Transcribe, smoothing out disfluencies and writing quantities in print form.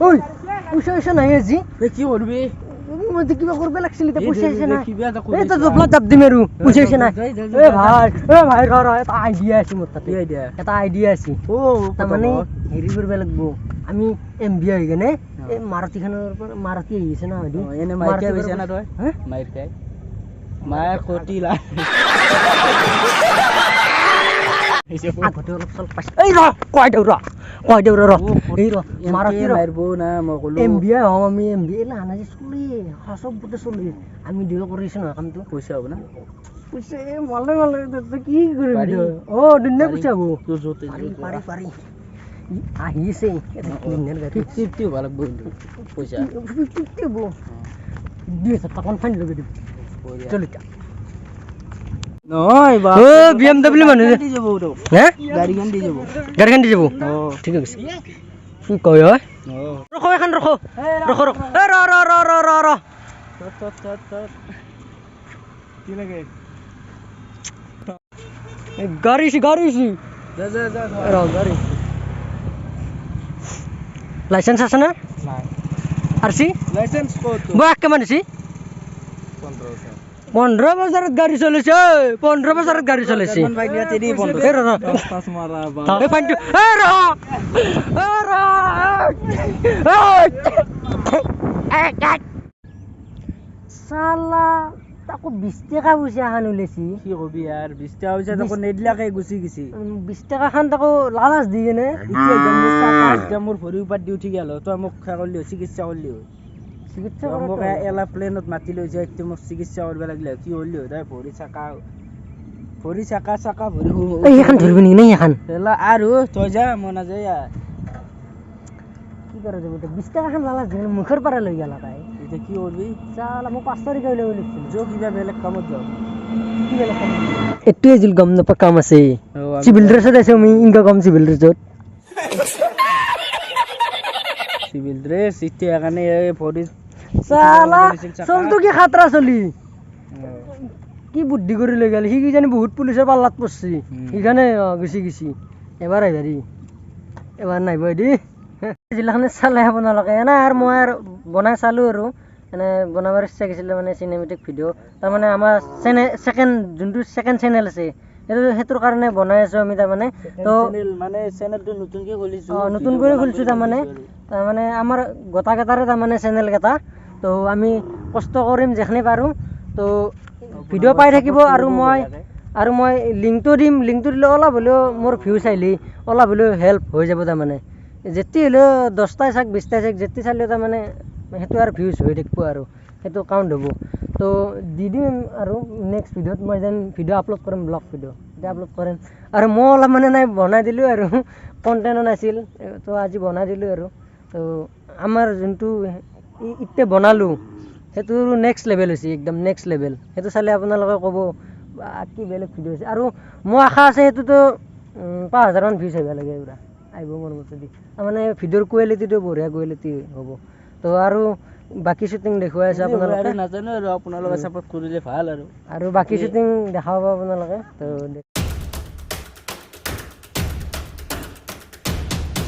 ওই পয়সা নাই আজি কি করবি মই কিবা করবে লাগছিল তে পয়সা আছে না কিবা এটা এই তো জবলা দাব দিম আৰু পয়সা আছে না এ ভাই ৰ এটা আইডিয়া আছে মোৰ তাতে এটা আইডিয়া আছে ও তাৰ মানে হেৰি কৰিব লাগিব আমি এমবিআই হৈ গনে এই মাৰুতিখনৰ পৰা মাৰুতি আহিছে না হয়তো এনে মাইকে হৈছে না তই মাইৰ খাই মায়ে কোটি লা আগতে অলপ চল পাইছ এই ৰ কয় দেউ ৰ এই ৰ মাৰুতি মাৰবো না মই কলো এমবিআই হম আমি এমবিআই লানা যে চলি সব বুতে চলি আমি দিও কৰিছ না কামটো পইচা হ'ব না পইচা মালে কি কৰিবি ও দিনে পইচা হবো তোৰ জতে পাৰি আহিছে এটা কিনের গাড়ি 50 ভালো বন্ধু পয়সা 50 বো 2000 টাকা ফাইন লগে দিব চল এটা নয় বাপ ও বিএমডব্লিউ মানে দি যাব তো হ্যাঁ গাড়িখান দি যাব গাড়িখান দি যাব ও ঠিক আছে কি কয় হয় ও রখো এখন রখো এ র কি লাগে গাড়ি যা গাড়ি লাইসেন্স আছে না নাই আরসি লাইসেন্স কত বয়স কেমন আছে 15 বছরের গাড়ি চলেছে 15 বছরের গাড়ি চলেছে জার্মান বাইক নিয়ে তেরি 15 এ র পাস মারা বা এ ফাইন্টু এ র সালা তাকো 20 টাকা পয়সা খান উলেছি কি কবি আর 20 টাকা পয়সা তখন নেদিলাকে গুছি গেছি 20 টাকা খান তাকো লালাচ দি কেনে এতিয়া জন্মৰ চাকা মোৰ ভৰি উপাত দি উঠি গেল তই মোক খা কৰিলি চিকিৎসা কৰিলি চিকিৎসা মোক এলা প্লেনত মাতি লৈ যায় এতিয়া মোক চিকিৎসা কৰিব লাগিলে কি হলি তই ভৰি চাকা ভৰি এই এখন ধৰিবি নি এখন এলা আৰু তই যা মই নাযায় কি কৰা যাব 20 টাকা খান লালাচ দি মুখৰ পৰা লৈ গেলা তাই এতিয়া কি কৰবি চালা মোক 5 তাৰিখ লৈ লিখছিল যো কিবা বেলেগ কামত যাও কি বেলেগ কাম এটোৱে জিল গম নপা কাম আছে সিভিল ড্ৰেছত আছে আমি ইনকা কম সিভিল ড্ৰেছত সিভিল ড্ৰেস এতিয়া কাৰণে এই ভৰি চালা চলতো কি খাতৰা চলি কি বুদ্ধি কৰি লৈ গেল সি কি জানি বহুত পুলিচৰ পাল্লাত পৰছি সেইখানে গেছি এবাৰ আহিবাৰি এবাৰ নাইব দি জিলাখনে চালে আপোনালোকে এনে আৰু মই আৰু বনাই চালো আৰু এনে বনাবৰ ইচ্ছা গৈছিলে মানে চিনেমেটিক ভিডিঅ' তাৰমানে আমাৰ সেকেন্ড যোনটো সেকেন্ড চেনেল আছে সেইটোৰ কাৰণে বনাই আছো আমি তাৰমানে তো মানে চেনেলটো নতুনকৈ খুলিছো নতুন কৰি খুলিছো তাৰমানে আমাৰ গোটাকেইটাৰে তাৰমানে চেনেল কেইটা তো আমি কষ্ট কৰিম যেখনি পাৰো তো ভিডিঅ' পাই থাকিব আৰু মই লিংকটো দিলে অলপ হ'লেও মোৰ ভিউজ আহিলে অলপ হ'লেও হেল্প হৈ যাব তাৰমানে যেতি হ'লেও 10টাই চাক 20টাই চাক যেতি চালেও তাৰমানে সেইটো আৰু ভিউজ হৈ থাকিব আৰু সেইটো কাউণ্ট হ'ব তো দি দিম আৰু নেক্সট ভিডিঅ'ত মই যেন ভিডিঅ' আপলোড কৰিম ব্লগ ভিডিঅ' এতিয়া আপলোড কৰিম আৰু মই অলপ মানে নাই বনাই দিলোঁ আৰু কণ্টেণ্টো নাছিল তো আজি বনাই দিলোঁ আৰু তো আমাৰ যোনটো এতিয়া বনালোঁ সেইটো নেক্সট লেভেল হৈছে একদম নেক্সট লেভেল সেইটো চালে আপোনালোকে ক'ব বা কি বেলেগ ভিডিঅ' হৈছে আৰু মোৰ আশা আছে সেইটোতো 5000 মান ভিউজ আহিব লাগে পুৰা আহিব মোৰ মতেদি তাৰমানে ভিডিঅ'ৰ কোৱালিটিটো বঢ়িয়া কোৱালিটি হ'ব তো আৰু বাকি শ্বুটিং দেখুৱাই আছে আপোনালোকে নাজানো আৰু আপোনালোকে ছাপোৰ্ট কৰিলে ভাল আৰু বাকি শ্বুটিং দেখাব আপোনালোকে তো